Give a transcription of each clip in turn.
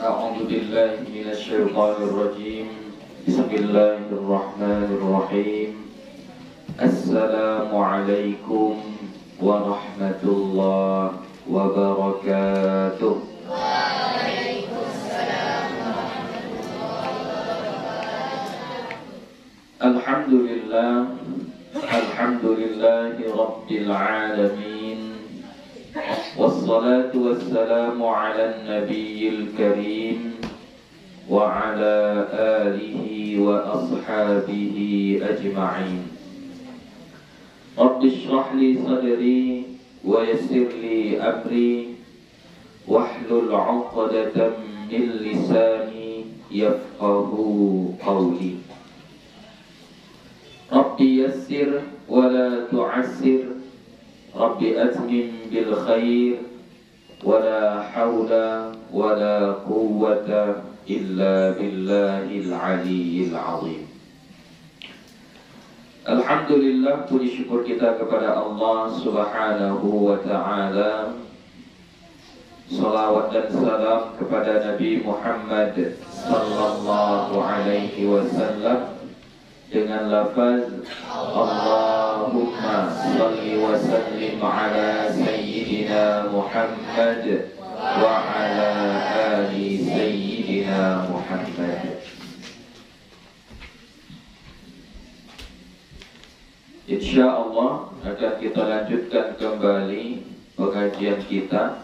أعوذ بالله من الشيطان الرجيم. بسم الله الرحمن الرحيم. السلام عليكم ورحمة الله وبركاته. وعليكم السلام ورحمة الله وبركاته. الحمد لله رب العالمين، والصلاة والسلام على النبي الكريم وعلى آله وأصحابه أجمعين. رب اشرح لي صدري ويسر لي أمري واحلل عقدة من لساني يفقه قولي. رب يسر ولا تعسر، رب أتمم بالخير، ولا حول ولا قوة إلا بالله العلي العظيم. Alhamdulillah, puji syukur kita kepada Allah Subhanahu wa ta'ala. Salawat dan salam kepada Nabi Muhammad sallallahu alaihi wasallam dengan lafaz Allahumma salli wa sallim ala Sayyidina Muhammad wa ala ali Sayyidina Muhammad. InsyaAllah akan kita lanjutkan kembali pengajian kita.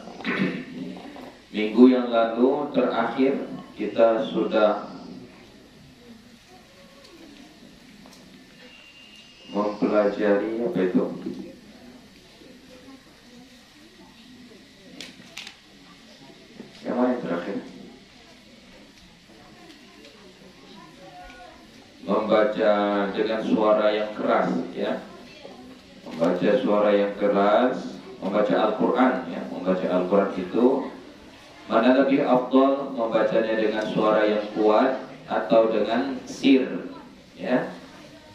Minggu yang lalu terakhir kita sudah mempelajari apa itu? Yang mana yang terakhir? Membaca dengan suara yang keras, ya. Membaca suara yang keras, membaca Al-Quran, ya. Membaca Al-Quran itu mana lebih afdal, membacanya dengan suara yang kuat atau dengan sir, ya.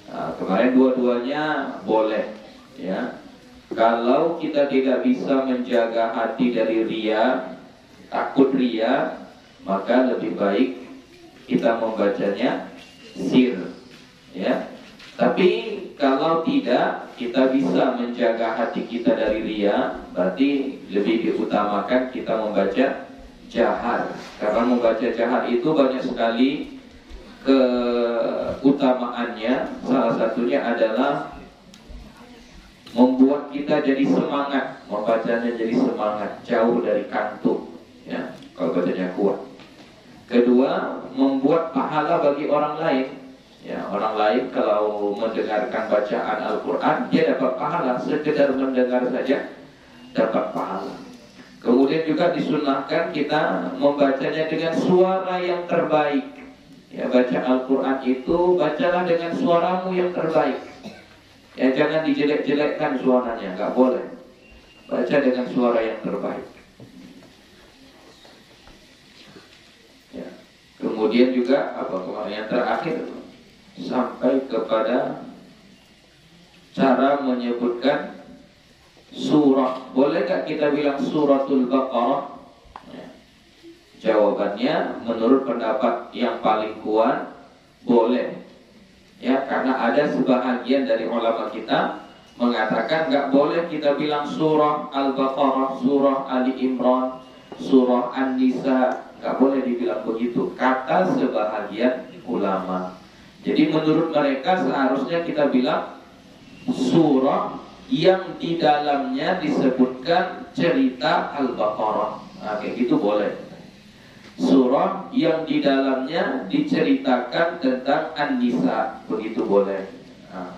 Nah, kemarin dua-duanya boleh, ya. Kalau kita tidak bisa menjaga hati dari riya, takut riya, maka lebih baik kita membacanya sir, ya. Tapi kalau tidak, kita bisa menjaga hati kita dari riya, berarti lebih diutamakan kita membaca jahar. Karena membaca jahar itu banyak sekali keutamaannya. Salah satunya adalah membuat kita jadi semangat, membacanya jadi semangat, jauh dari kantuk, ya, kalau bacanya kuat. Kedua, membuat pahala bagi orang lain. Ya, orang lain kalau mendengarkan bacaan Al-Quran, dia dapat pahala. Sekedar mendengar saja dapat pahala. Kemudian juga disunahkan kita membacanya dengan suara yang terbaik. Ya, baca Al-Quran itu bacalah dengan suaramu yang terbaik. Ya, jangan dijelek-jelekkan suaranya, nggak boleh. Baca dengan suara yang terbaik. Ya. Kemudian juga apa kemarin yang terakhir, sampai kepada cara menyebutkan surah. Bolehkah kita bilang suratul Baqarah? Ya. Jawabannya menurut pendapat yang paling kuat boleh, ya, karena ada sebahagian dari ulama kita mengatakan nggak boleh kita bilang surah Al-Baqarah, surah Ali Imran, surah An-Nisa, nggak boleh dibilang begitu, kata sebahagian ulama. Jadi menurut mereka seharusnya kita bilang surah yang di dalamnya disebutkan cerita Al-Baqarah. Nah, kayak gitu boleh. Surah yang di dalamnya diceritakan tentang An-Nisa, begitu boleh. Nah,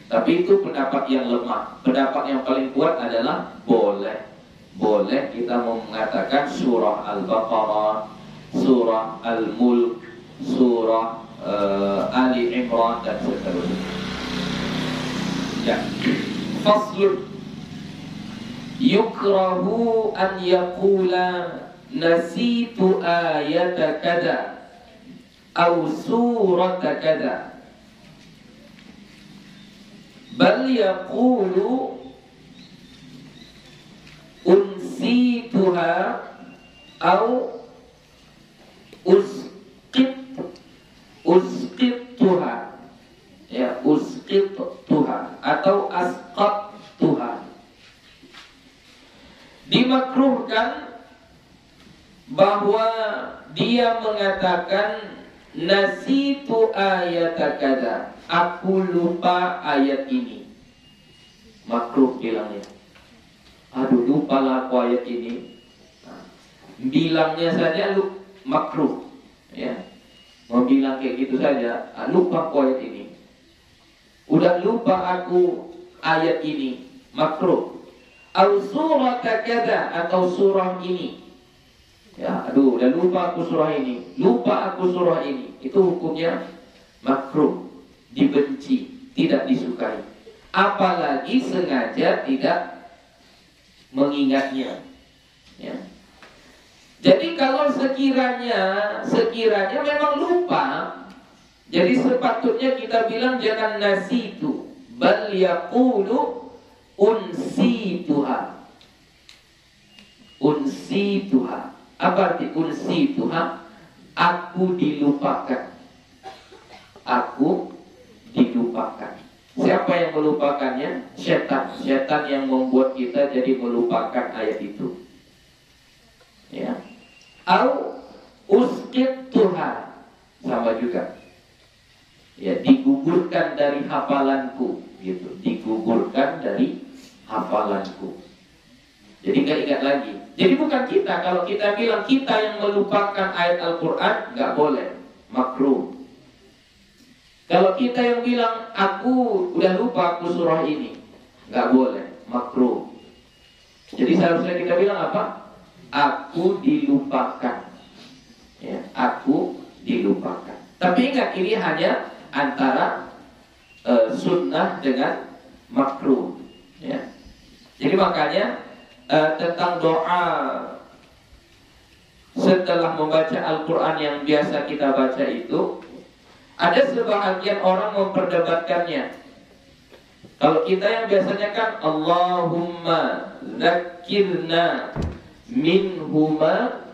tapi itu pendapat yang lemah. Pendapat yang paling kuat adalah boleh. Boleh kita mengatakan surah Al-Baqarah, surah Al-Mulk, surah Ali Imran dan seterusnya. Ya. Faslun. Yukrahu an yaqula nasitu ayata kada aw surata kada, bal yaqulu unsituha aw usqittuha. Ya, usqittuha atau asqattuha. Dimakruhkan bahwa dia mengatakan nasitu ayat kada, aku lupa ayat ini. Makruh bilangnya. Aduh, lupa lah aku ayat ini. Bilangnya saja makruh. Ya, mau bilang kayak gitu saja, lupa aku ayat ini. Udah lupa aku ayat ini, makruh. Au surat kada, atau surah ini. Ya, aduh, udah lupa aku surah ini, lupa aku surah ini. Itu hukumnya makruh, dibenci, tidak disukai. Apalagi sengaja tidak mengingatnya. Ya. Jadi kalau sekiranya memang lupa, jadi sepatutnya kita bilang jangan nasitu, bal yaqulu unsituha. Unsituha. Apa arti unsituha? Aku dilupakan. Aku dilupakan. Siapa yang melupakannya? Setan. Setan yang membuat kita jadi melupakan ayat itu. Ya. Au usqittuha. Sama juga. Ya, digugurkan dari hafalanku, gitu. Digugurkan dari hafalanku. Jadi nggak ingat lagi. Jadi bukan kita. Kalau kita bilang kita yang melupakan ayat Al-Quran, nggak boleh, makruh. Kalau kita yang bilang aku udah lupa aku surah ini, nggak boleh, makruh. Jadi seharusnya kita bilang apa? Aku dilupakan. Ya, aku dilupakan. Tapi ingat, ini hanya antara sunnah dengan makruh. Ya. Jadi makanya tentang doa setelah membaca Al-Quran yang biasa kita baca itu, ada sebahagian orang memperdebatkannya. Kalau kita yang biasanya kan Allahumma zakirna minhuma,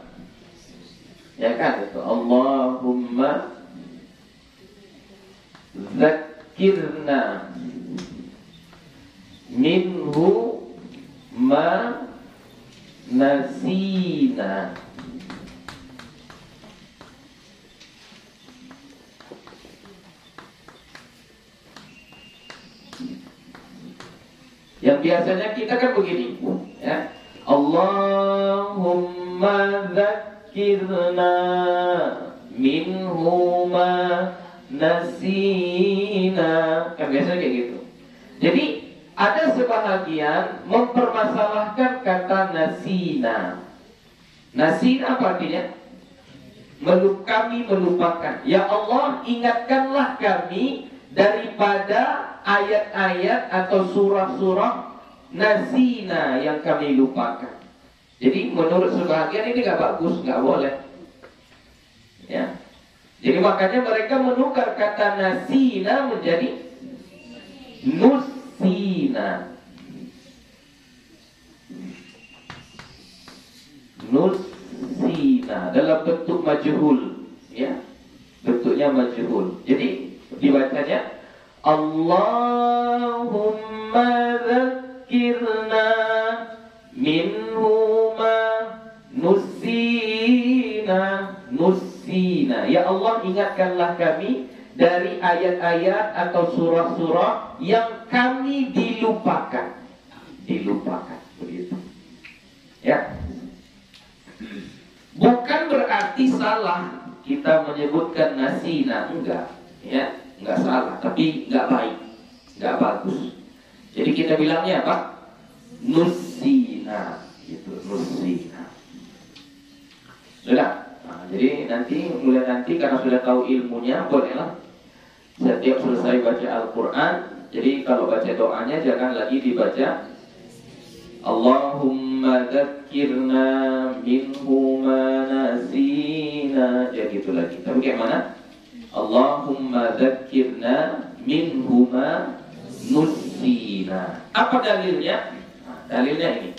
ya kan itu Allahumma zakirna minhu ma nasina. Yang biasanya kita kan begini, ya. Allahumma zakirna minhu ma nasina. Kan biasanya kayak gitu. Jadi ada sebahagian mempermasalahkan kata nasina. Nasina apa artinya? Kami melupakan. Ya Allah, ingatkanlah kami daripada ayat-ayat atau surah-surah nasina yang kami lupakan. Jadi menurut sebahagian ini nggak bagus, nggak boleh. Ya. Jadi makanya mereka menukar kata nasina menjadi nusina. Nusina dalam bentuk majhul, ya. Bentuknya majhul. Jadi dibacanya Allahumma zakirna minhuma nusina. Nusina. Ya Allah, ingatkanlah kami dari ayat-ayat atau surah-surah yang kami dilupakan. Dilupakan, begitu. Ya. Bukan berarti salah kita menyebutkan nasina, enggak, ya, enggak salah, tapi enggak baik, enggak bagus. Jadi kita bilangnya apa? Nusina, gitu, nusina. Sudah. Nah, jadi mulai nanti karena sudah tahu ilmunya, bolehlah setiap selesai baca Al-Quran. Jadi kalau baca doanya jangan lagi dibaca Allahumma dzakirna minhu ma nasina, ya gitu lagi. Tapi kayak mana? Allahumma dzakirna minhu ma nusina. Apa dalilnya? Nah, dalilnya ini.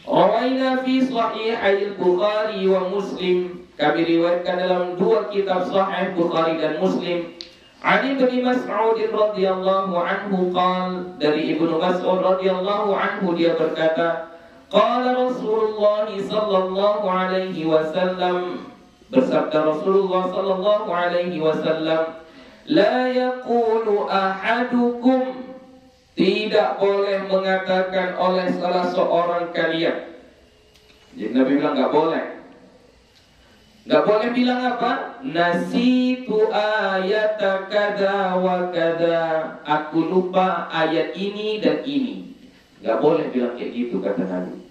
Rawaina fi sahih al-Bukhari wa Muslim kami riwayatkan dalam dua kitab sahih Bukhari dan Muslim. Ali bin Mas'ud radhiyallahu anhu qala, dari Ibnu Mas'ud radhiyallahu anhu dia berkata, qala Rasulullah sallallahu alaihi wasallam, bersabda Rasulullah sallallahu alaihi wasallam, la yaqulu ahadukum, tidak boleh mengatakan oleh salah seorang kalian. Jadi Nabi bilang enggak boleh. Enggak boleh bilang apa? Nasitu ayat kada wa kada. Aku lupa ayat ini dan ini. Enggak boleh bilang kayak gitu, kata Nabi.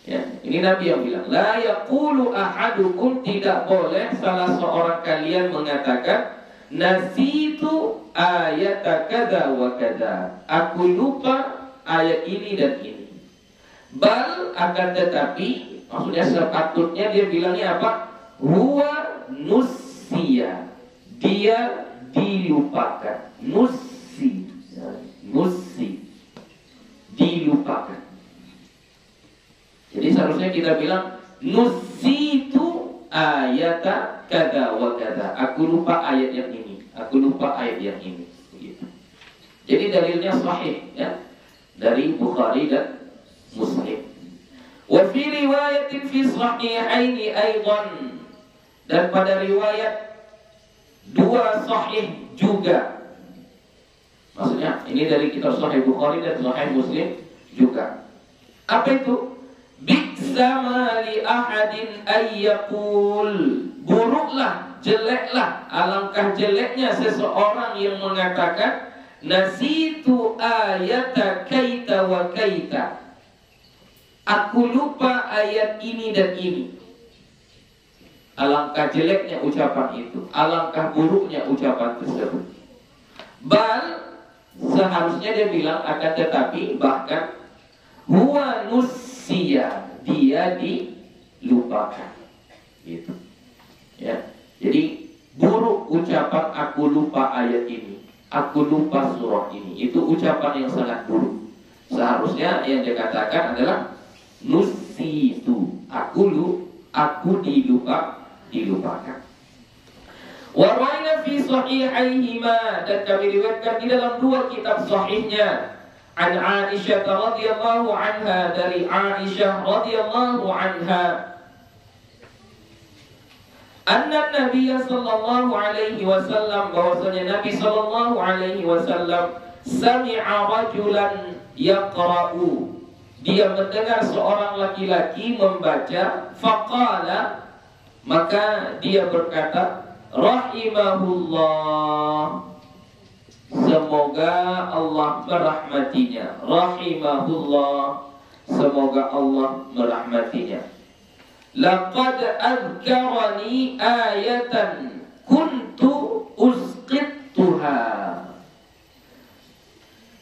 Ya, ini Nabi yang bilang, la yaqulu ahadukum, tidak boleh salah seorang kalian mengatakan nasitu ayat kada wa kada. Aku lupa ayat ini dan ini. Bal, akan tetapi, maksudnya sepatutnya dia bilangnya apa? Huwa nusia, dia dilupakan. Nusi, dilupakan. Jadi seharusnya kita bilang nusitu ayata kada wa kada. Aku lupa ayat yang ini. Aku lupa ayat yang ini. Begitu. Jadi dalilnya sahih, ya, dari Bukhari dan Muslim. Wa fi riwayatin fi sahihaini aidan, dan pada riwayat dua sahih juga. Maksudnya ini dari kitab sahih Bukhari dan sahih Muslim juga. Apa itu? Bi'sa ma li ahadin ayyaqul, buruklah, jeleklah, alangkah jeleknya seseorang yang mengatakan nasitu ayata kaita wa kaita. Aku lupa ayat ini dan ini. Alangkah jeleknya ucapan itu, alangkah buruknya ucapan tersebut. Bal, seharusnya dia bilang akan tetapi, bahkan huwa nusia, dia dilupakan. Gitu. Ya. Jadi buruk ucapan aku lupa ayat ini, aku lupa surah ini. Itu ucapan yang sangat buruk. Seharusnya yang dikatakan adalah nusitu, aku dilupakan. Warwaina fi sahihaihima, dan kami riwayatkan di dalam dua kitab sahihnya. An Aisyah radhiyallahu anha, dari Aisyah radhiyallahu anha, anna Nabi sallallahu alaihi wasallam, bahwasanya Nabi sallallahu alaihi wasallam sami'a rajulan yaqra'u, dia mendengar seorang laki-laki membaca, faqala, maka dia berkata, rahimahullah, semoga Allah merahmatinya. Rahimahullah, semoga Allah merahmatinya. Laqad azkarani ayatan kuntu usqittuha.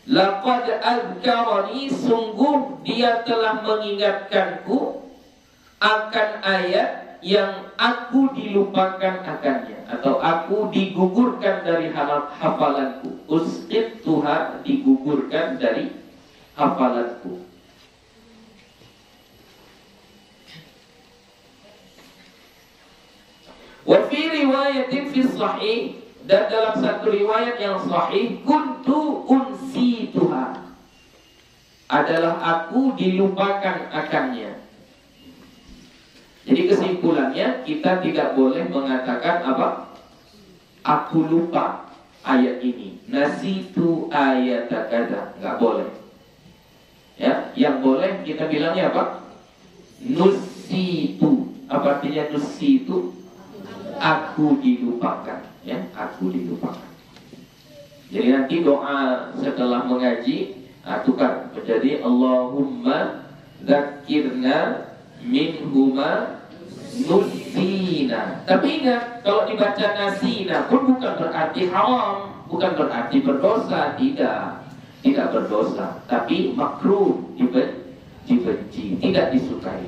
Laqad azkarani, sungguh dia telah mengingatkanku akan ayat yang aku dilupakan akannya, atau aku digugurkan dari hafalanku. Usqittuha, digugurkan dari hafalanku. Wa fi riwayatin fi sahih, dan dalam satu riwayat yang sahih, kuntu unsituha, adalah aku dilupakan akannya. Jadi kesimpulannya, kita tidak boleh mengatakan apa? Aku lupa ayat ini, nasitu ayat kada, nggak boleh. Ya, yang boleh kita bilangnya apa? Nusitu. Apa artinya nusitu? Aku dilupakan, ya, aku dilupakan. Jadi nanti doa setelah mengaji, tukar menjadi Allahumma dzakirna minhuma nusina. Tapi ingat, kalau dibaca nasina pun bukan berarti haram, bukan berarti berdosa, tidak berdosa, tapi makruh, dibenci, tidak disukai.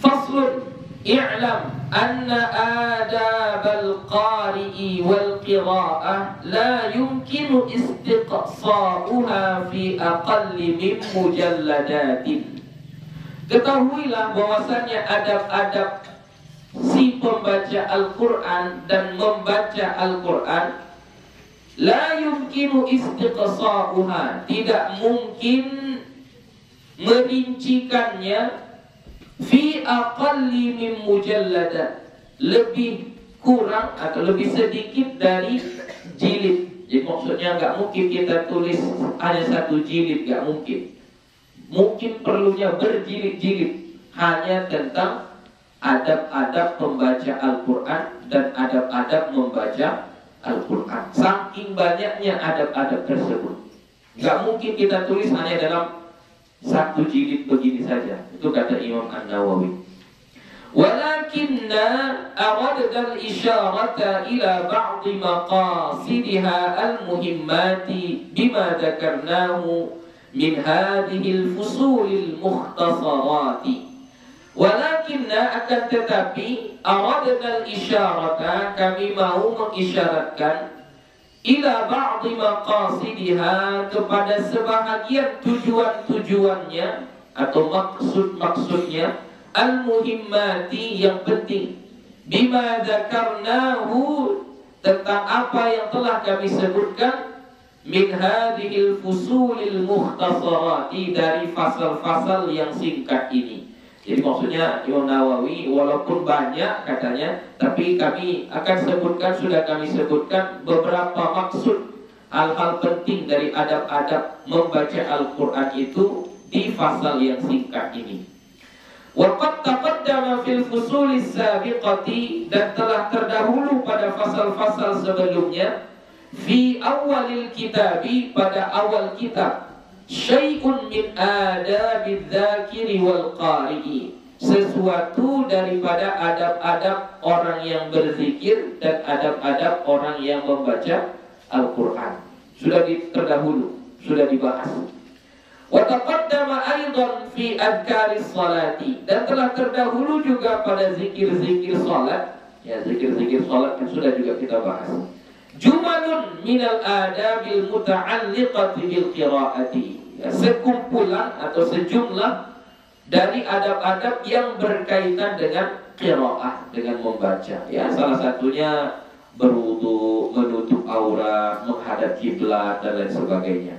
Faslun, i'lam anna adabal qari'i wal qira'ah la yumkinu istiqsa'uha fi aqalli min mujalladatin. Ketahuilah bahwasannya adab-adab si pembaca Al-Quran dan membaca Al-Quran la yumkinu istiqsa'uha, tidak mungkin merincikannya fi aqalli min mujallada, lebih kurang atau lebih sedikit dari jilid. Jadi maksudnya nggak mungkin kita tulis hanya satu jilid, nggak mungkin. Mungkin perlunya berjilid-jilid hanya tentang adab-adab pembaca Al-Quran dan adab-adab membaca Al-Quran. Saking banyaknya adab-adab tersebut, nggak mungkin kita tulis hanya dalam satu jilid begini saja. Itu kata Imam An-Nawawi. Walakinna aradna al-isharata ila ba'd maqasidiha al-muhimmati bima dzakarnahu min hadhihi al-fusul al-mukhtasarati. Walakinna, akan tetapi, aradna al-isyarata, kami mau mengisyaratkan ila ba'di maqasidiha, kepada sebahagian tujuan-tujuannya atau maksud-maksudnya, al-muhimmati, yang penting, bima dzakarnahu, tentang apa yang telah kami sebutkan, min hadhil fusulil mukhtasarati, dari fasal-fasal yang singkat ini. Jadi maksudnya Imam Nawawi walaupun banyak katanya, tapi kami akan sebutkan, sudah kami sebutkan beberapa maksud, hal-hal penting dari adab-adab membaca Al-Quran itu di fasal yang singkat ini. Wa qad taqaddama fil fusulis sabiqati, dan telah terdahulu pada fasal-fasal sebelumnya, fi awalil kitabi, pada awal kitab, syai'un min adabiz zakiri wal qari'i, sesuatu daripada adab-adab orang yang berzikir dan adab-adab orang yang membaca Al-Quran. Sudah terdahulu, sudah dibahas. Wa taqaddama aidan fi adkaris salati, dan telah terdahulu juga pada zikir-zikir salat. Ya, zikir-zikir salat yang sudah juga kita bahas. Jumalun minal adabil muta'alliqati bil qiraati, ya, sekumpulan atau sejumlah dari adab-adab yang berkaitan dengan qiraah, dengan membaca. Ya, salah satunya berwudu, menutup aurat, menghadap kiblat dan lain sebagainya.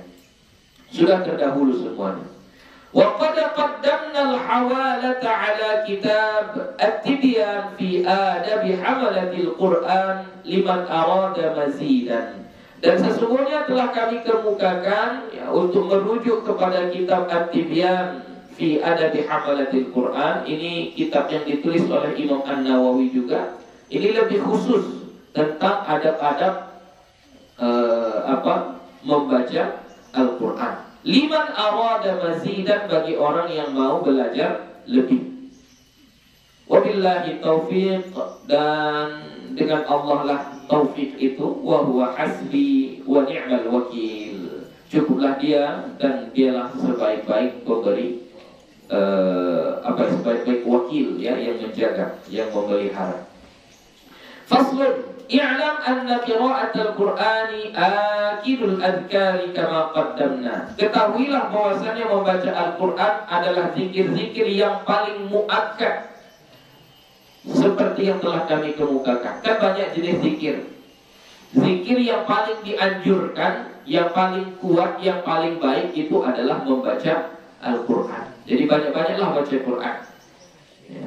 Sudah terdahulu semuanya. Wa qad qaddamna al-hawalata ala kitab at-tibyan fi adabi hamalatil Qur'an liman arada mazidan. Dan sesungguhnya telah kami kemukakan, ya, untuk merujuk kepada kitab at-tibyan fi adabi hamalatil Qur'an. Ini kitab yang ditulis oleh Imam An-Nawawi juga. Ini lebih khusus tentang adab-adab membaca Al-Quran. Liman arada mazidan, bagi orang yang mau belajar lebih. Wabillahi taufiq, dan dengan Allah lah taufik itu. Wa huwa hasbi wa ni'mal wakil, cukuplah dia dan dialah sebaik-baik pemberi, sebaik-baik wakil, ya, yang menjaga, yang memelihara. Faslun, i'lam anna qira'atul Qur'ani akidul adhkari kama qaddamna. Ketahuilah bahwasanya membaca Al-Quran adalah zikir-zikir yang paling muakkad, seperti yang telah kami kemukakan. Kan banyak jenis zikir. Zikir yang paling dianjurkan, yang paling kuat, yang paling baik itu adalah membaca Al-Quran. Jadi banyak-banyaklah baca Quran, ya.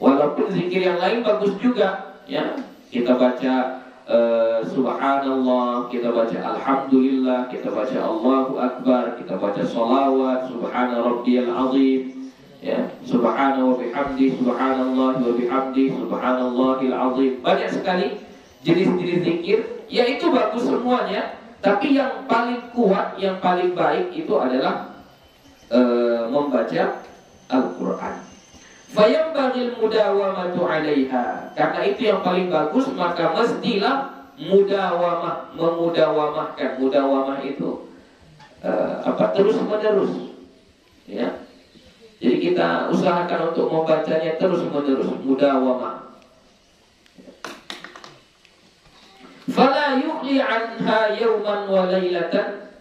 Walaupun zikir yang lain bagus juga, ya. Kita baca subhanallah, kita baca alhamdulillah, kita baca Allahu Akbar, kita baca sholawat, subhana rabbiyal azim, ya, subhana wa bihamdi, subhanallah wa bihamdi, subhanallahil azim. Banyak sekali jenis-jenis zikir, ya, itu bagus semuanya. Tapi yang paling kuat, yang paling baik itu adalah membaca Al-Quran. Fayambagil mudawamatu 'alaiha, karena itu yang paling bagus, maka mestilah mudawamah, memudawamahkan. Mudawamah itu terus menerus, ya. Jadi kita usahakan untuk membacanya terus menerus, mudawamah. Fala yuqli anha yawman wa lailatan,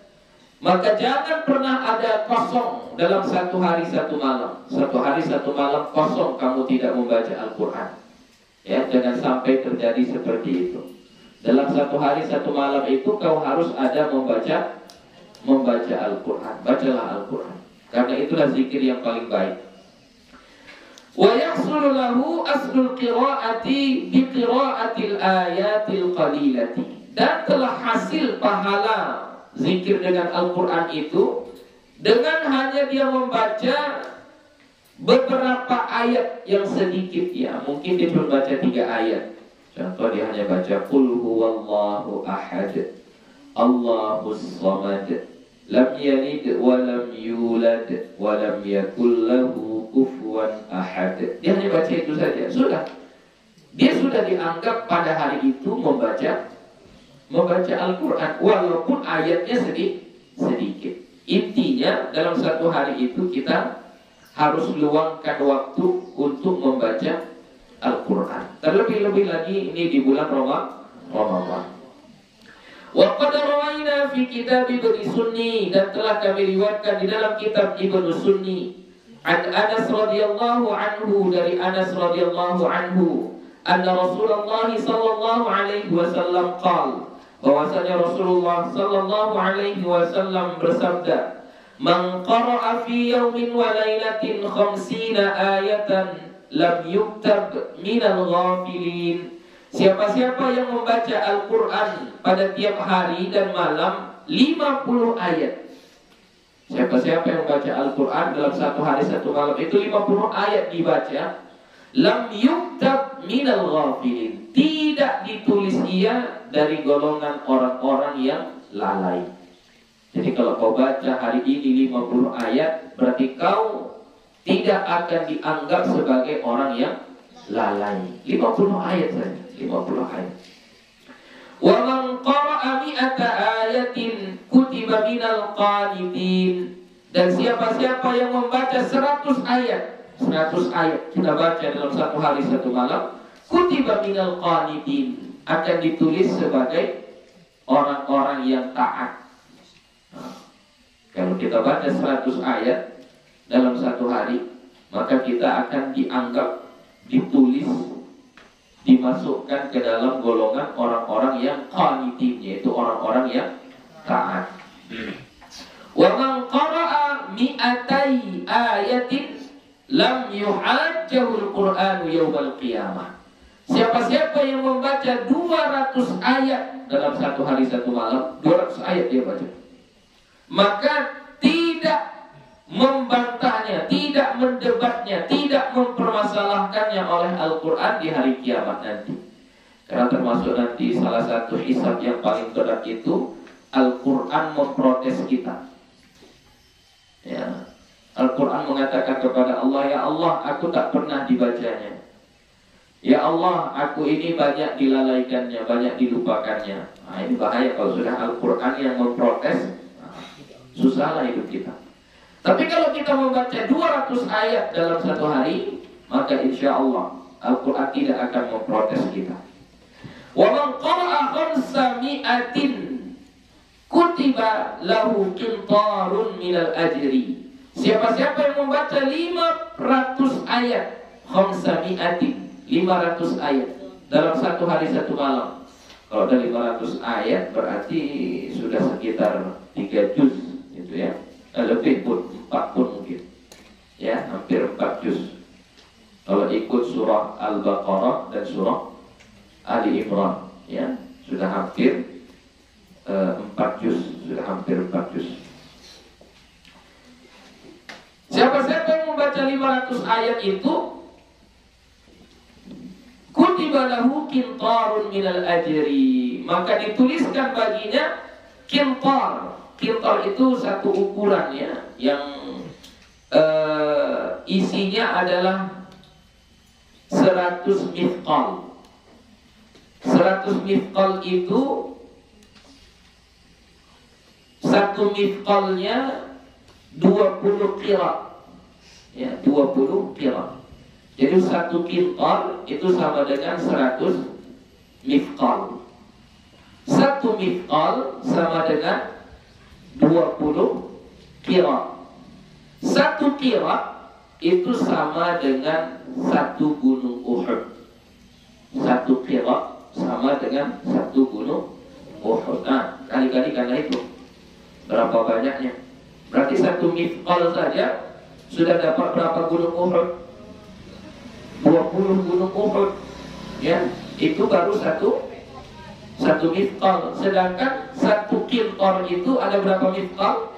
Maka jangan pernah ada kosong dalam satu hari satu malam. Satu hari satu malam kosong kamu tidak membaca Al-Quran. Ya, jangan sampai terjadi seperti itu. Dalam satu hari satu malam itu kau harus ada membaca Al-Quran. Bacalah Al-Quran. Karena itulah zikir yang paling baik. Wa yahsulu lahu aslul qiraati bi qiraatil ayatil qalilati. Dan telah hasil pahala zikir dengan Al-Quran itu dengan hanya dia membaca beberapa ayat yang sedikit, ya. Mungkin dia cuma baca 3 ayat. Contoh dia hanya baca Qul huwallahu ahad, Allahus samad, lam yalid wa lam yulad wa lam yakul lahu kufuwan ahad. Dia hanya baca itu saja. Sudah. Dia sudah dianggap pada hari itu membaca Al-Quran walaupun ayatnya sedikit. Intinya dalam satu hari itu kita harus luangkan waktu untuk membaca Al-Quran. Terlebih-lebih lagi ini di bulan Ramadan. Wa qad rawaina fi kitab Ibnu Sunni, dan telah kami riwayatkan di dalam kitab Ibnu Sunni an Anas radhiyallahu anhu, dari Anas radhiyallahu anhu, anna Rasulullah sallallahu alaihi wasallam qala, bahwasanya Rasulullah sallallahu alaihi wasallam bersabda, "Man qara'a fi yawmin wa lailatin 50 ayatan lam yuktab minal ghafilin." Siapa-siapa yang membaca Al-Quran pada tiap hari dan malam 50 ayat. Siapa-siapa yang membaca Al-Quran dalam satu hari satu malam itu 50 ayat dibaca, lam yuktab minal ghafilin, tidak ditulis ia dari golongan orang-orang yang lalai. Jadi kalau kau baca hari ini 50 ayat, berarti kau tidak akan dianggap sebagai orang yang lalai. 50 ayat saja, 50 ayat. Wa man qara'a mi'ata ayatin kutiba minal qanitin. Dan siapa-siapa yang membaca 100 ayat, 100 ayat kita baca dalam satu hari satu malam, kutiba minal qanitin, akan ditulis sebagai orang-orang yang taat. Kalau kita baca 100 ayat dalam satu hari, maka kita akan dianggap, ditulis, dimasukkan ke dalam golongan orang-orang yang qanitin, yaitu orang-orang yang taat. Wa man qara'a mi'atai ayatin lam yuhajjahul Qur'anu yawmal qiyamah. Siapa-siapa yang membaca 200 ayat dalam satu hari satu malam, 200 ayat dia baca, maka tidak membantahnya, tidak mendebatnya, tidak mempermasalahkannya oleh Al-Quran di hari kiamat nanti. Karena termasuk nanti salah satu hisab yang paling berat itu Al-Quran memprotes kita. Ya, Al-Quran mengatakan kepada Allah, ya Allah, aku tak pernah dibacanya. Ya Allah, aku ini banyak dilalaikannya, banyak dilupakannya. Nah, ini bahaya kalau sudah Al-Quran yang memprotes. Susahlah hidup kita. Tapi kalau kita membaca 200 ayat dalam satu hari, maka insya Allah Al-Quran tidak akan memprotes kita. Wa man qara'a 500 kutiba lahu qintarun minal ajri. Siapa-siapa yang membaca 500 ayat, 500 ayat dalam satu hari satu malam. Kalau ada 500 ayat berarti sudah sekitar 3 juz gitu ya. Lebih pun, 4 pun mungkin. Ya, hampir 4 juz. Kalau ikut surah Al-Baqarah dan surah Ali Imran, ya, sudah hampir 4 juz, sudah hampir 4 juz. Siapa-siapa yang membaca 500 ayat itu, kutiba lahu qintarun minal ajri, maka dituliskan baginya qintar. Qintar itu satu ukuran ya, yang isinya adalah 100 mithqal. 100 mithqal itu, satu mithqalnya 20 qira. Ya, 20 qira. Jadi satu qintar itu sama dengan 100 mithqal. Satu mithqal sama dengan 20 qira. Satu qira itu sama dengan satu gunung Uhud. Satu qira sama dengan satu gunung Uhud. Nah, kali-kali karena itu berapa banyaknya? Berarti satu mithqal saja sudah dapat berapa gunung Uhud? 20 gunung Uhud. Ya, itu baru satu mithqal. Sedangkan satu qintor itu ada berapa mithqal?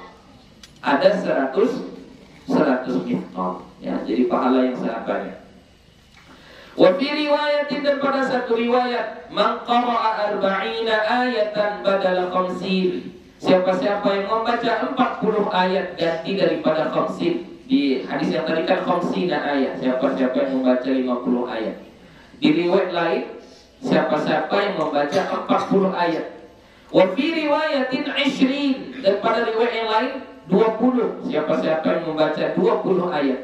Ada 100 mithqal. Ya, jadi pahala yang sangat banyak. Wa fi riwayatin, dan pada satu riwayat, man qara'a 40 ayatan badala 50. Siapa-siapa yang membaca 40 ayat ganti daripada 50. Di hadis yang tadi kan 50 ayat. Siapa-siapa yang membaca 50 ayat. Di riwayat lain, siapa-siapa yang membaca 40 ayat. Wa fi riwayatin 20, dan pada riwayat yang lain 20. Siapa-siapa yang membaca 20 ayat.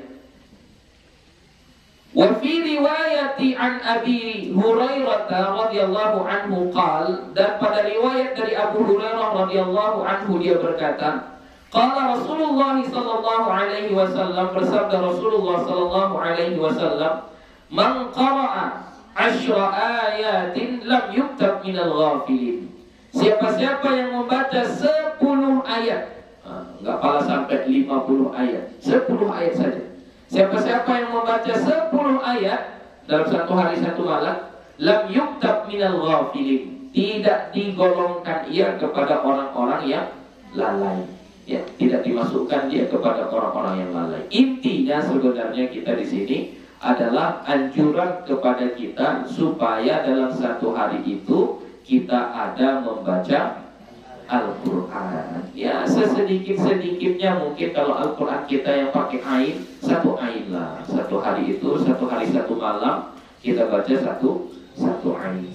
Wa fi riwayati an Abi Hurairah radhiyallahu anhu qala, dan pada riwayat dari Abu Hurairah radhiyallahu anhu dia berkata, qala Rasulullah sallallahu alaihi wasallam, bersabda Rasulullah sallallahu alaihi wasallam, man qara'a 10 ayatin lam yuktab minal ghafilin. Siapa-siapa yang membaca 10 ayat, enggak pala sampai 50 ayat, 10 ayat saja. Siapa-siapa yang membaca 10 ayat dalam satu hari satu malam, lam yuktab minal ghafilin, tidak digolongkan ia kepada orang-orang yang lalai. Ya, tidak dimasukkan dia kepada orang-orang yang lalai. Intinya sebenarnya kita di sini adalah anjuran kepada kita supaya dalam satu hari itu kita ada membaca Al-Quran. Ya, sesedikit-sedikitnya mungkin kalau Al-Quran kita yang pakai ain, satu ain lah. Satu hari itu, satu hari satu malam kita baca satu ain.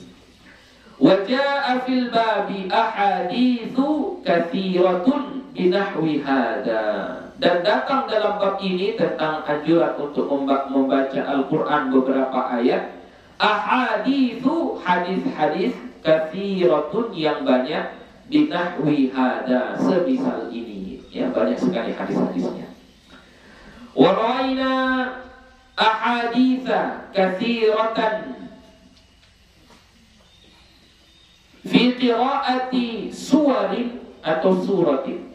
Wa jaa fil babi ahaditsu katsiratun binahwi hada. Dan datang dalam bab ini tentang anjuran untuk membaca Al-Quran beberapa ayat. Ahaditsu, hadis-hadis, katsiratun yang banyak, binahwi hada, semisal ini. Ya, banyak sekali hadis-hadisnya. Wa ra'ayna ahaditsa katsiratan fi qira'ati suwarin atau suratin.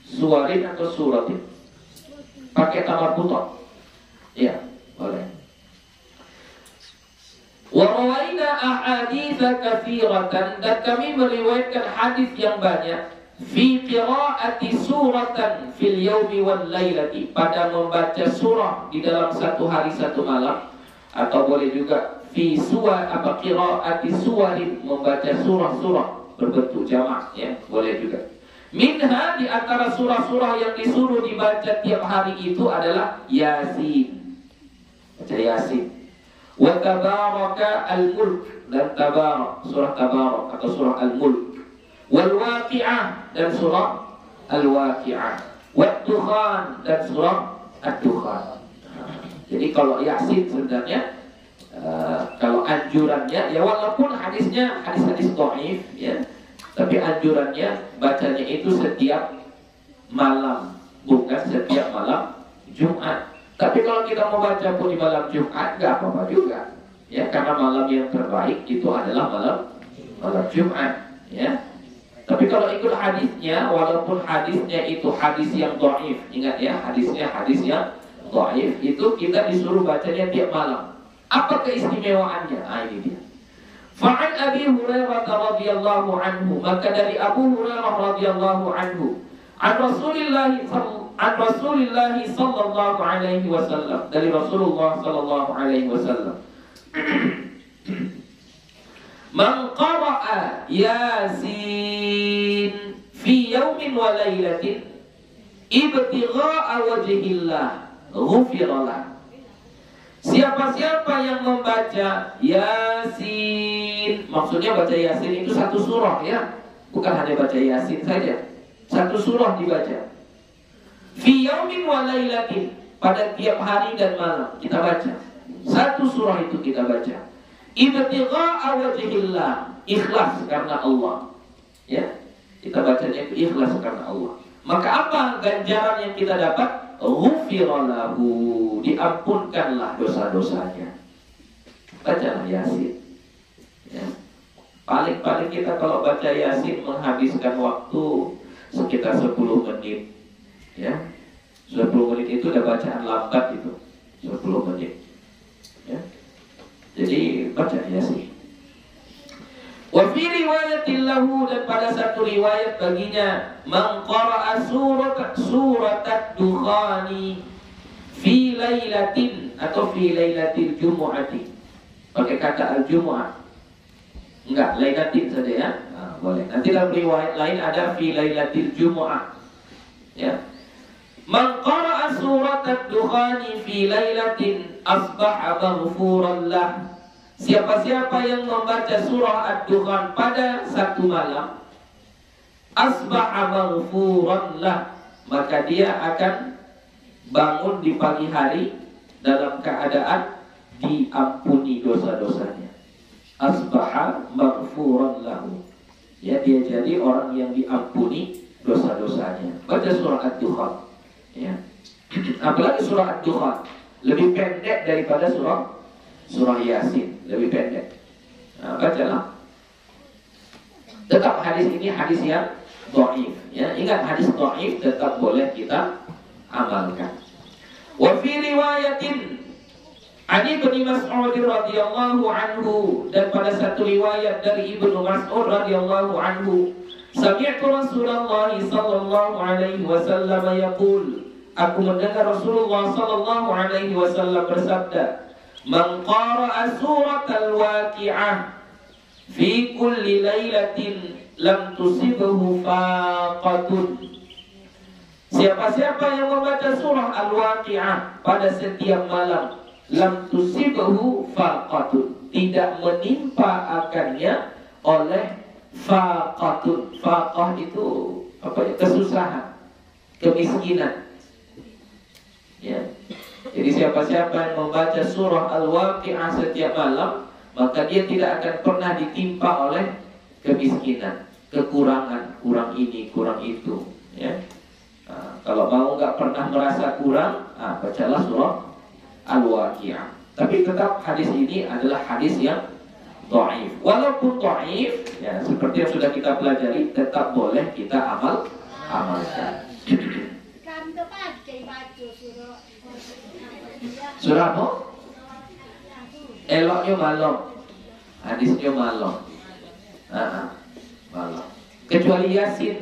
Suwarin atau suratin. Pakai tamar putar. Ya, boleh. Wa rawaina ahaditsa katsiratan, dan kami meriwayatkan hadis yang banyak, fi qira'ati suratan fil yaumi wal lailati, pada membaca surah di dalam satu hari satu malam, atau boleh juga fi suwa apa qira'ati suwarin, membaca surah-surah berbentuk jamak, ya, boleh juga. Minha, di antara surah-surah yang disuruh dibaca tiap hari itu adalah Yasin. Baca Yasin. Wa tabaraka al-mulk, dan tabarak, surah tabarak atau surah al-mulk. Wal waqi'ah, dan surah al-waqi'ah. Wat dukhan, dan surah ad-dukhan. Jadi kalau Yasin sebenarnya kalau anjurannya, ya walaupun hadisnya hadis-hadis dhaif, ya, tapi anjurannya bacanya itu setiap malam, bukan setiap malam Jumat. Tapi kalau kita mau baca pun di malam Jumat, nggak apa-apa juga, ya, karena malam yang terbaik itu adalah malam Jumat, ya. Tapi kalau ikut hadisnya, walaupun hadisnya itu hadis yang dhaif, ingat ya, hadisnya hadis yang dhaif, itu kita disuruh bacanya tiap malam. Apa keistimewaannya? Ah, ini dia. Fa'an Abi Hurairah radhiyallahu anhu, maka dari Abu Hurairah radhiyallahu anhu, an Rasulillah sallallahu alaihi wasallam, dari Rasulullah sallallahu alaihi wasallam, man qara'a Yasin fi yawmin wa laylatin ibtigha'a wajhillah ghufira lahu. Siapa-siapa yang membaca Yasin, maksudnya baca Yasin itu satu surah, ya, bukan hanya baca Yasin saja, satu surah dibaca. Fi yaumin wa lailatin, pada tiap hari dan malam kita baca satu surah, itu kita baca. Ibtigha'a wajhillah, ikhlas karena Allah, ya. Kita bacanya itu ikhlas karena Allah. Maka apa ganjaran yang kita dapat? Ghufira lahu, diampunkanlah dosa-dosanya. Bacalah Yasin. Ya. Paling-paling kita kalau baca Yasin menghabiskan waktu sekitar 10 menit. Ya. 10 menit itu udah bacaan lambat itu. 10 menit. Ya. Jadi baca Yasin. Wa fi riwayatin lahu, dan pada satu riwayat baginya, man qara'a surat ad-dukhani fi lailatin, atau fi lailatil jumu'ati. Pakai kata al-jumu'ah. Enggak, lailatin saja ya. Nah, boleh. Nanti dalam riwayat lain ada fi lailatil jumu'ah. Ya. Man qara'a surat ad-dukhani fi lailatin asbaha maghfuran lah. Siapa-siapa yang membaca surah Ad-Dukhan pada satu malam, asbaha maghfuran lah, maka dia akan bangun di pagi hari dalam keadaan diampuni dosa-dosanya. Asbaha maghfuran lahu. Ya, dia jadi orang yang diampuni dosa-dosanya. Baca surah Ad-Dukhan. Ya. Apalagi surah Ad-Dukhan lebih pendek daripada surah Yasin, lebih pendek. Nah, bacalah. Tetap hadis ini hadis yang dhaif. Ya, ingat hadis dhaif tetap boleh kita amalkan. Wa fi riwayatin an Ibnu Mas'ud radhiyallahu anhu, dan pada satu riwayat dari Ibnu Mas'ud radhiyallahu anhu, sami'tu Rasulullah sallallahu alaihi wasallam yaqul, aku mendengar Rasulullah sallallahu alaihi wasallam bersabda, man qara'a suratal waqi'ah fi kulli lailatin lam tusibhu faqatun. Siapa-siapa yang membaca surah Al-Waqi'ah pada setiap malam, lam tusibhu faqatun, tidak menimpa akannya oleh faqatun. Faqah itu apa ya? Kesusahan, kemiskinan. Ya. Jadi siapa-siapa yang membaca surah Al-Waqi'ah setiap malam, maka dia tidak akan pernah ditimpa oleh kemiskinan, kekurangan, kurang ini, kurang itu. Ya. Nah, kalau mau nggak pernah merasa kurang, bacalah surah Al-Waqi'ah. Tapi tetap hadis ini adalah hadis yang dhaif. Walaupun dhaif, ya, seperti yang sudah kita pelajari, tetap boleh kita amalkan. Surah apa? Eloknya malam, hadisnya malam. Malam. Kecuali Yasin.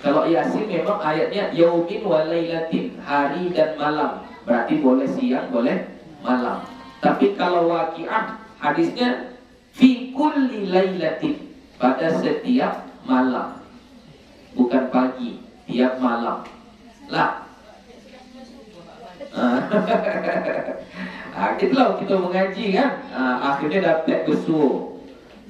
Kalau Yasin memang ayatnya yaumin wa lailatin, hari dan malam. Berarti boleh siang, boleh malam. Tapi kalau Waqi'ah hadisnya fi kulli lailatin, pada setiap malam. Bukan pagi, tiap malam. Lah. Itulah kita mengaji kan, akhirnya dapat besu.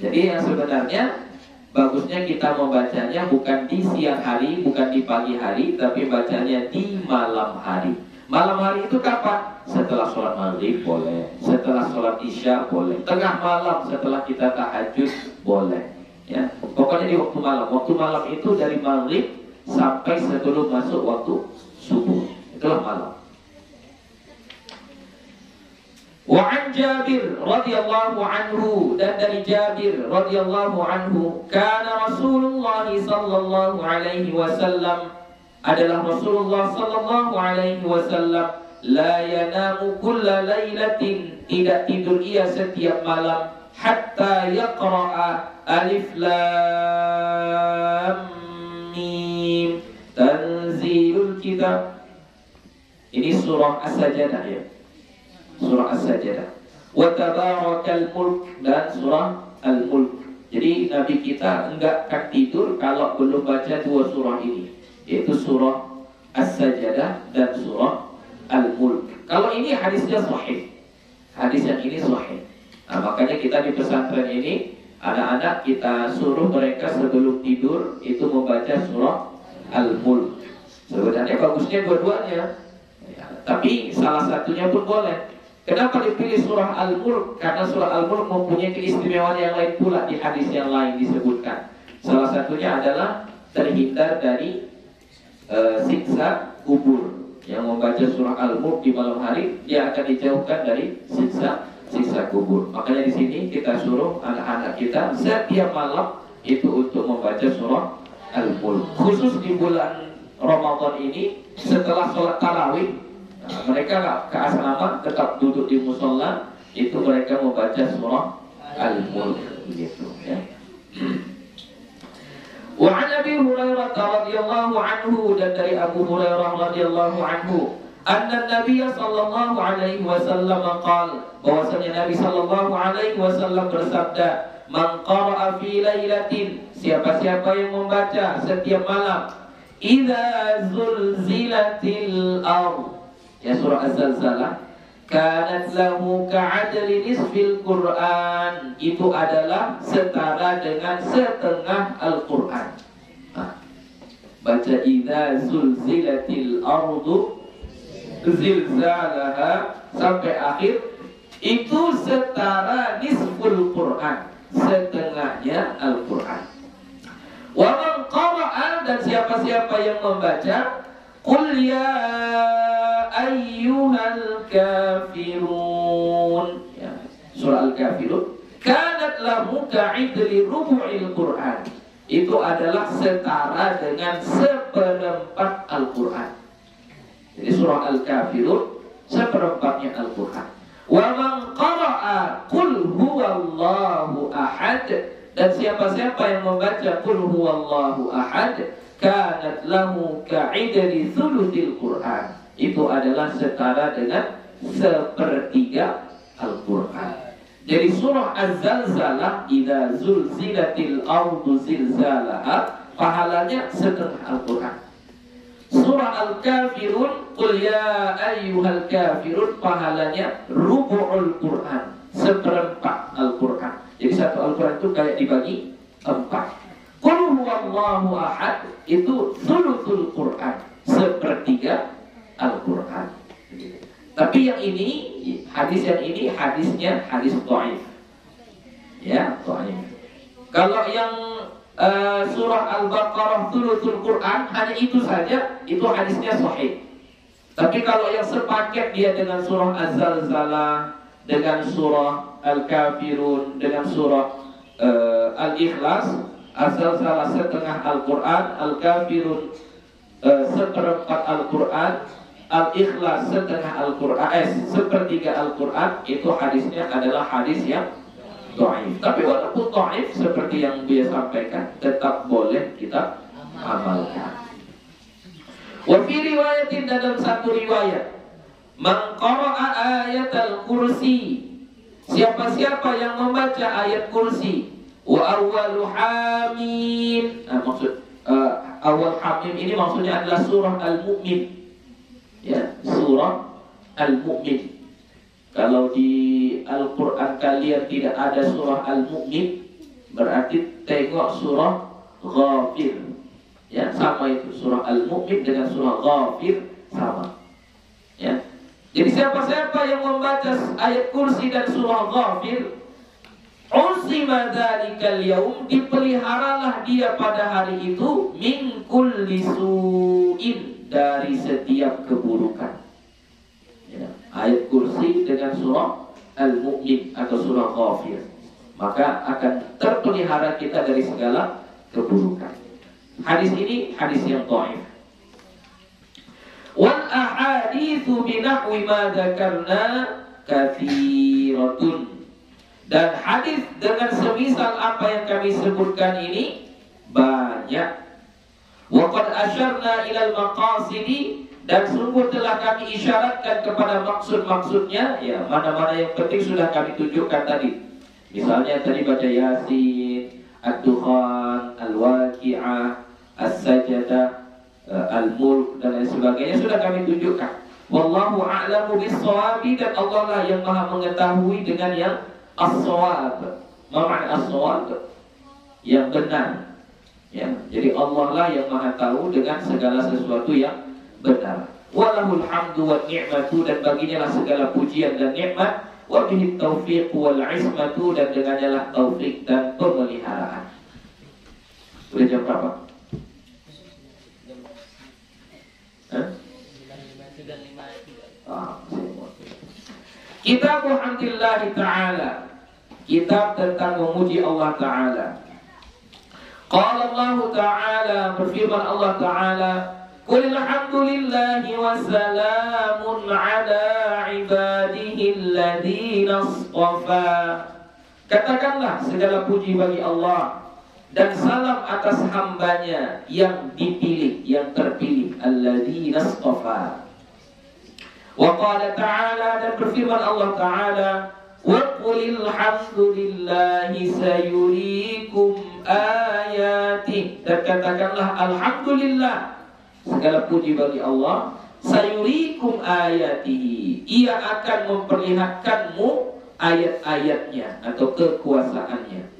Jadi yang sebenarnya bagusnya kita membacanya bukan di siang hari, bukan di pagi hari, tapi bacanya di malam hari. Malam hari itu kapan? Setelah sholat maghrib boleh, setelah sholat isya boleh, tengah malam setelah kita tahajud boleh. Ya, pokoknya di waktu malam. Waktu malam itu dari maghrib sampai sebelum masuk waktu subuh. Itulah malam. Wa an Jabir radhiyallahu anhu, dan dari Jabir radhiyallahu anhu, kana Rasulullah sallallahu alaihi wasallam, adalah Rasulullah sallallahu alaihi wasallam, la yanamu kulla lailatin, tidak tidur ia setiap malam, hatta yaqra'a alif lam mim tanzilul kitab. Ini surah As-Sajdah ya. Surah As-Sajdah. Wa tabarakal mulk, dan surah Al-Mulk. Jadi Nabi kita enggak akan tidur kalau belum baca dua surah ini, yaitu surah As-Sajdah dan surah Al-Mulk. Kalau ini hadisnya sahih. Hadis yang ini sahih. Nah, makanya kita di pesantren ini, anak-anak kita suruh mereka sebelum tidur itu membaca surah Al-Mulk. Sebenarnya bagusnya dua-duanya, ya, tapi salah satunya pun boleh. Kenapa dipilih surah Al-Mulk? Karena surah Al-Mulk mempunyai keistimewaan yang lain pula, di hadis yang lain disebutkan. Salah satunya adalah terhindar dari siksa kubur. Yang membaca surah Al-Mulk di malam hari, dia akan dijauhkan dari siksa kubur. Makanya di sini kita suruh anak-anak kita setiap malam itu untuk membaca surah Al-Mulk. Khusus di bulan Ramadan ini setelah sholat tarawih, mereka nggak ke asrama, tetap duduk di musola, itu mereka membaca surah Al-Mulk begitu ya. Wa 'an Abi Hurairah radhiyallahu anhu, dan dari Abu Hurairah radhiyallahu anhu, anna Nabi sallallahu alaihi wasallam qala, bahwasanya Nabi sallallahu alaihi wasallam bersabda, man qara'a fi lailatin, siapa-siapa yang membaca setiap malam, idza zulzilatil ardh, ya surah Az-Zalzalah, kanat lahu ka'adli nisfil Qur'an, itu adalah setara dengan setengah Al-Qur'an. Baca idza zulzilatil ardu zilzalaha sampai akhir, itu setara nisful Qur'an, setengahnya Al-Qur'an. Wa man qara'a, dan siapa-siapa yang membaca qul ya ayyuhal kafirun, ya, surah Al-Kafirun, kanat lahu ka'idli rubu'il Qur'an, itu adalah setara dengan seperempat Al-Qur'an. Jadi surah Al-Kafirun seperempatnya Al-Qur'an. Wa man qara'a qul huwallahu ahad, dan siapa-siapa yang membaca qul huwallahu ahad, kanat lahu ka'idli thuluthil Qur'an, itu adalah setara dengan sepertiga Al-Qur'an. Jadi surah Az-Zalzalah, idza zulzilatil ardu zilzalaha, pahalanya setengah Al-Qur'an. Surah Al-Kafirun, qul ya ayyuhal kafirun, pahalanya rubu'ul Qur'an, seperempat Al-Qur'an. Jadi satu Al-Qur'an itu kayak dibagi 4. Qul huwallahu ahad, itu thuluthul Qur'an, sepertiga Al-Qur'an. Tapi yang ini, hadis yang ini hadisnya hadis dhaif. Ya, dhaif. Kalau yang surah Al-Baqarah thuluthul Qur'an, hanya itu saja, itu hadisnya sahih. Tapi kalau yang sepaket dia dengan surah Az-Zalzalah, dengan surah Al-Kafirun, dengan surah Al-Ikhlas, Az-Zalzalah setengah Al-Qur'an, Al-Kafirun seperempat Al-Qur'an, Al-Ikhlas setengah Al-Qur'an, sepertiga Al-Qur'an, itu hadisnya adalah hadis yang dhaif. Tapi walaupun dhaif seperti yang dia sampaikan, tetap boleh kita amalkan. Wa fi riwayatin, dalam satu riwayat, man qara'a ayatal kursi, siapa-siapa yang membaca ayat kursi, wa awwalu hamim, maksud awal hamim ini maksudnya adalah surah Al-Mu'min, ya, surah Al-Mu'min. Kalau di Al-Quran kalian tidak ada surah Al-Mu'min, berarti tengok surah Ghafir, ya, sama itu, surah Al-Mu'min dengan surah Ghafir sama, ya. Jadi siapa-siapa yang membaca ayat kursi dan surah Ghafir, usima dzalikal yaum, dipeliharalah dia pada hari itu, min kulli su'in, dari setiap keburukan. Ya, ayat kursi dengan surah Al-Mu'min atau surah Ghafir, maka akan terpelihara kita dari segala keburukan. Hadis ini hadis yang dhaif. Wal ahaditsu binahwi ma dzakarna katsiratun, dan hadis dengan semisal apa yang kami sebutkan ini banyak. Wa qad asyarna ilal maqasidi, dan sungguh telah kami isyaratkan kepada maksud-maksudnya, ya, mana-mana yang penting sudah kami tunjukkan tadi. Misalnya tadi baca Yasin, Ad-Dukhan, Al-Waqi'ah, As-Sajdah, Al-Mulk, dan lain sebagainya sudah kami tunjukkan. Wallahu a'lamu bis-shawabi, dan Allah lah yang maha mengetahui dengan yang as-shawab. Makna as-shawab, yang benar, ya. Jadi Allah lah yang maha tahu dengan segala sesuatu yang benar. Walahul hamdu wa ni'matu, dan baginya lah segala pujian dan nikmat. Wa bihi taufiq wal ismatu, dan dengannya lah taufik dan pemeliharaan. Sudah jam berapa? Kitab Hamdillah Ta'ala, kitab tentang memuji Allah Ta'ala. Qala Allah Ta'ala, berfirman Allah Ta'ala, Qul alhamdulillahi wa salamun ala ibadihi alladhina astafa. Katakanlah segala puji bagi Allah dan salam atas hambanya yang dipilih, yang terpilih, alladhina astafa. Wa qala ta'ala, dan berfirman Allah Ta'ala, wa qulil hamdulillahi sayurikum ayati, dan katakanlah alhamdulillah, segala puji bagi Allah, sayurikum ayatihi, ia akan memperlihatkanmu ayat-ayatnya atau kekuasaannya.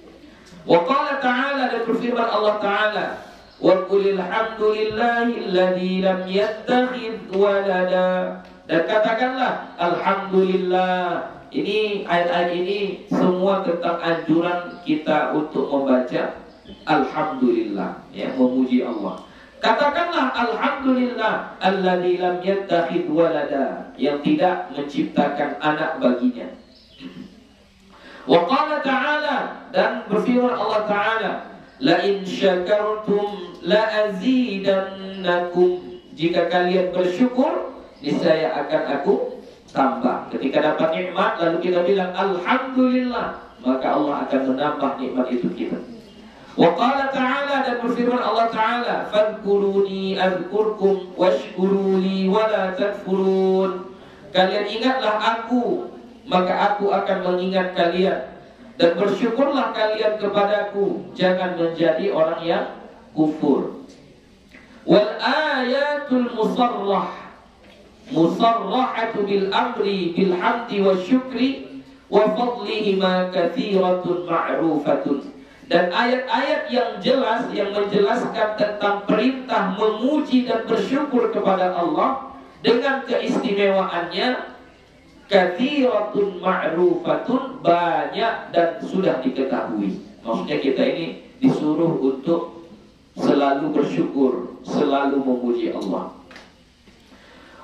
Wa qala ta'ala, dan berfirman Allah Ta'ala, wa qulil hamdulillahi alladzi lam yattakhidh walada, dan katakanlah alhamdulillah. Ini ayat-ayat ini semua tentang anjuran kita untuk membaca alhamdulillah, ya, memuji Allah. Katakanlah alhamdulillah alladzi lam yattakhidh walada, yang tidak menciptakan anak baginya. Wa qala ta'ala, dan berfirman Allah Ta'ala, la in syakartum la azidannakum, jika kalian bersyukur niscaya akan aku tambah. Ketika dapat nikmat lalu kita bilang alhamdulillah, maka Allah akan menambah nikmat itu kita. Wa qala ta'ala, dan berfirman Allah Ta'ala, fadhkuruni azkurkum washkuruli wala takfurun, kalian ingatlah aku, maka aku akan mengingat kalian, dan bersyukurlah kalian kepadaku, jangan menjadi orang yang kufur. Wal ayatul musarrahatu bil amri bil hamdi wa syukri wa fadlihi ma kathiratun ma'rufatun, dan ayat-ayat yang jelas yang menjelaskan tentang perintah memuji dan bersyukur kepada Allah dengan keistimewaannya, kathiratun ma'rufatun, banyak dan sudah diketahui. Maksudnya kita ini disuruh untuk selalu bersyukur, selalu memuji Allah.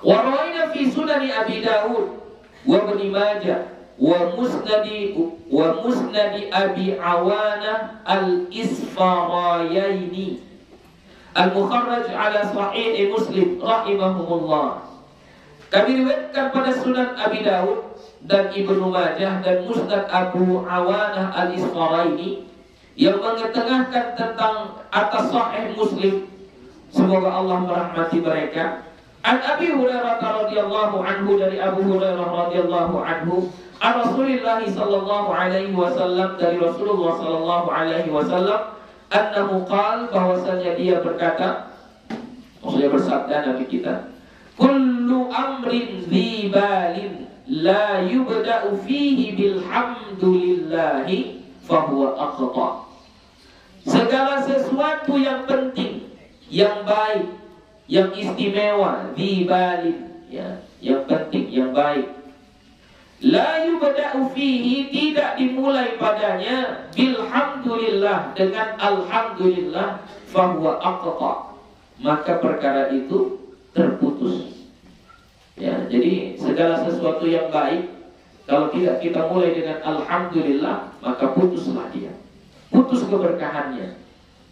Wa rawaina fi sunani Abi Dawud wa Ibnu Majah wa musnadi Abi Awana al-Isfarayaini al-mukharraj ala sahih Muslim rahimahumullah. Kami riwayatkan pada Sunan Abi Dawud dan Ibnu Majah dan Musnad Abu Awanah al-Isfaraini yang mengetengahkan tentang atas sahih Muslim, semoga Allah merahmati mereka. An Abi Hurairah radhiyallahu anhu, dari Abu Hurairah radhiyallahu anhu, an Rasulillah sallallahu alaihi wasallam, dari Rasulullah sallallahu alaihi wasallam, annahu qala, bahwasanya dia berkata, maksudnya bersabda Nabi kita, kullu amrin dzibalin la yubda'u fihi bilhamdulillahi fahuwa aqta. Segala sesuatu yang penting, yang baik, yang istimewa, dzibalin, ya, yang penting, yang baik, la yubda'u fihi, tidak dimulai padanya, bilhamdulillah, dengan alhamdulillah, fahuwa aqta, maka perkara itu terputus. Ya, jadi segala sesuatu yang baik, kalau tidak kita mulai dengan alhamdulillah, maka putuslah dia, putus keberkahannya.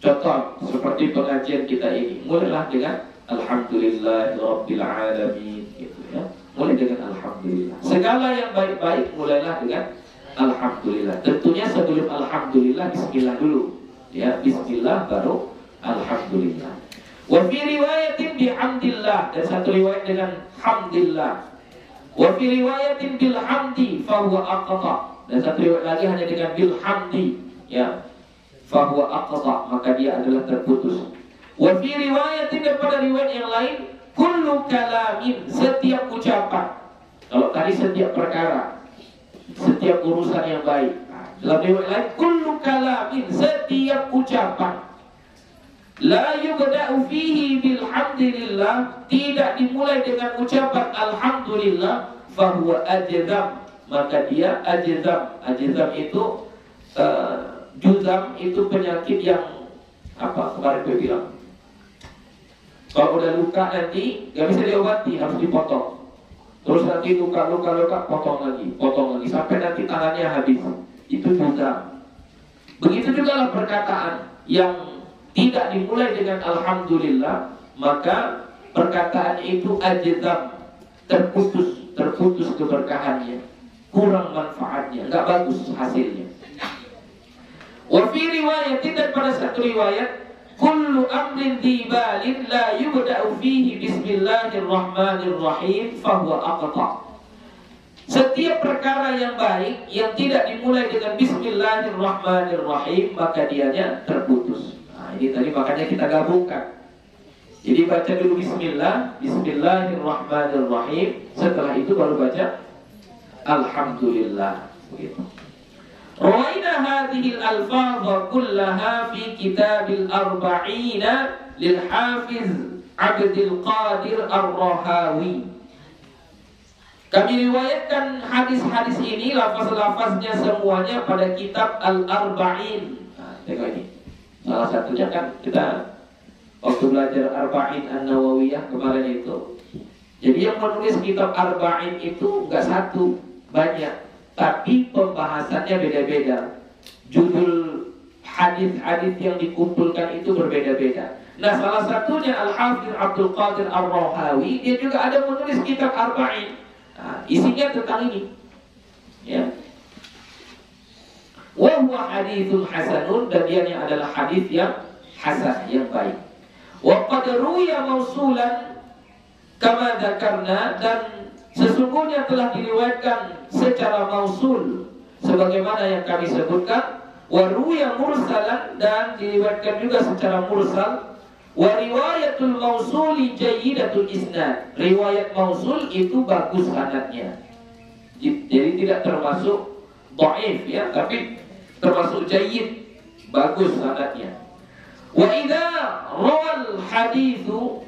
Contoh seperti pengajian kita ini, mulailah dengan alhamdulillahirabbil alamin, gitu ya. Mulai dengan alhamdulillah. Segala yang baik-baik mulailah dengan alhamdulillah. Tentunya sebelum alhamdulillah bismillah dulu, ya, bismillah baru alhamdulillah. Wa fi riwayatin bihamdillah, dan satu riwayat dengan hamdillah. Wa fi riwayatin bilhamdi fahuwa aqta, dan satu riwayat lagi hanya dengan bilhamdi, ya, fahuwa aqta, maka dia adalah terputus. Wa fi riwayatin, daripada riwayat yang lain, kullu kalamin, setiap ucapan. Kalau tadi setiap perkara, setiap urusan yang baik. Dalam riwayat lain, kullu kalamin, setiap ucapan, la yubda'u fihi bilhamdulillah, tidak dimulai dengan ucapan alhamdulillah, fahuwa ajzam, maka dia ajzam. Ajzam itu juzam itu penyakit yang apa? Kemarin gue bilang Kalau udah luka nanti nggak bisa diobati, harus dipotong. Terus nanti luka, potong lagi, sampai nanti tangannya habis. Itu juga. Begitu juga lah perkataan yang tidak dimulai dengan alhamdulillah, maka perkataan itu ajzam, terputus keberkahannya, kurang manfaatnya, nggak bagus hasilnya. Wa fi riwayatin, dan pada satu riwayat, kullu amrin dibalin la yubda'u fihi bismillahirrahmanirrahim fahuwa aqta. Setiap perkara yang baik yang tidak dimulai dengan bismillahirrahmanirrahim, maka dianya terputus. Nah, ini tadi makanya kita gabungkan. Jadi baca dulu bismillahirrahmanirrahim, setelah itu baru baca alhamdulillah. Begitu. Rawaina hadhihi al-alfaz kullaha fi kitabil arba'ina lil hafiz Abdul Qadir Ar-Rahawi. Kami riwayatkan hadis-hadis ini, lafaz-lafaznya semuanya pada kitab Al-Arba'in. Nah, tengok ini. Salah satunya kan kita waktu belajar Arba'in An-Nawawiyah kemarin itu. Jadi yang menulis kitab Arba'in itu enggak satu, banyak. Tapi pembahasannya beda-beda. Judul hadis-hadis yang dikumpulkan itu berbeda-beda. Nah, salah satunya Al-Hafidz Abdul Qadir Ar-Rahawi, dia juga ada menulis kitab Arba'in. Nah, isinya tentang ini. Ya. Wa huwa haditsun hasanun, dan dia adalah hadis yang hasan, yang baik. Wa qad ruwiya mausulan kama dzakarna, dan sesungguhnya telah diriwayatkan secara mausul sebagaimana yang kami sebutkan. Wa ruwiya mursalan, dan diriwayatkan juga secara mursal. Wa riwayatul mausuli jayyidatul isnad. Riwayat mausul itu bagus sanadnya. Jadi tidak termasuk dhaif ya, tapi termasuk jayyid, bagus sanadnya. Wa idza rawal haditsu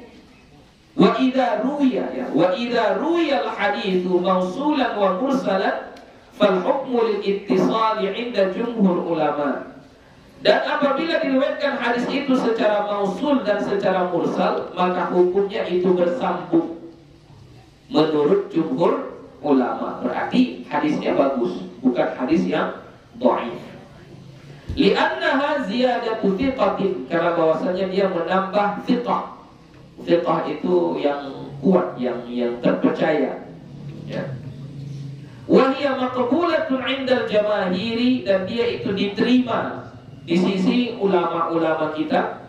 wa idza ruwiya al haditsu mausulan wa mursalan fal hukmu lil ittisali 'inda jumhur ulama. Dan apabila diriwayatkan hadis itu secara mausul dan secara mursal, maka hukumnya itu bersambung menurut jumhur ulama. Berarti hadisnya bagus, bukan hadis yang dhaif. Li'annaha ziyadatu thiqatin, karena bahwasanya dia menambah thiqah. Thiqah itu yang kuat, yang terpercaya. Ya. Wa hiya maqbulatun 'indal jamaahiri, dan dia itu diterima di sisi ulama-ulama kita.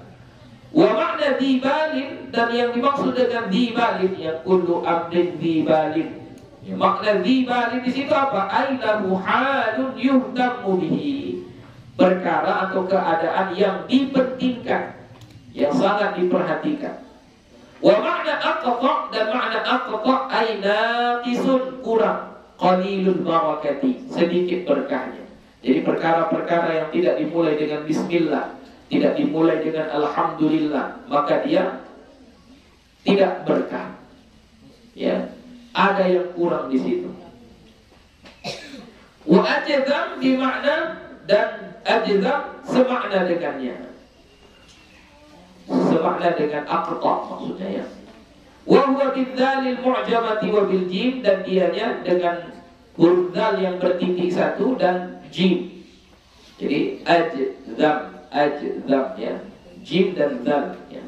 Wa makna dzibalin, dan yang dimaksud dengan dzibalin ya kullu abdin dzibalin. Ya, makna dzibalin di situ apa? Ailahu halun yuhtammu bihi. Perkara atau keadaan yang dipentingkan, yang sangat diperhatikan. Wa makna aqta, dan makna aqta aina qisun, kurang, qalilul barakati, sedikit berkahnya. Jadi perkara-perkara yang tidak dimulai dengan bismillah, tidak dimulai dengan alhamdulillah, maka dia tidak berkah. Ya, ada yang kurang di situ. Wa ajzam di makna, dan ajzam semakna dengannya, semakna dengan aqta maksudnya ya. Wa huwa bidzalil mu'jamati wa bil jim, dan dianya dengan huruf dzal yang bertitik satu dan jim. Jadi ajzam ya, jim dan dzal ya.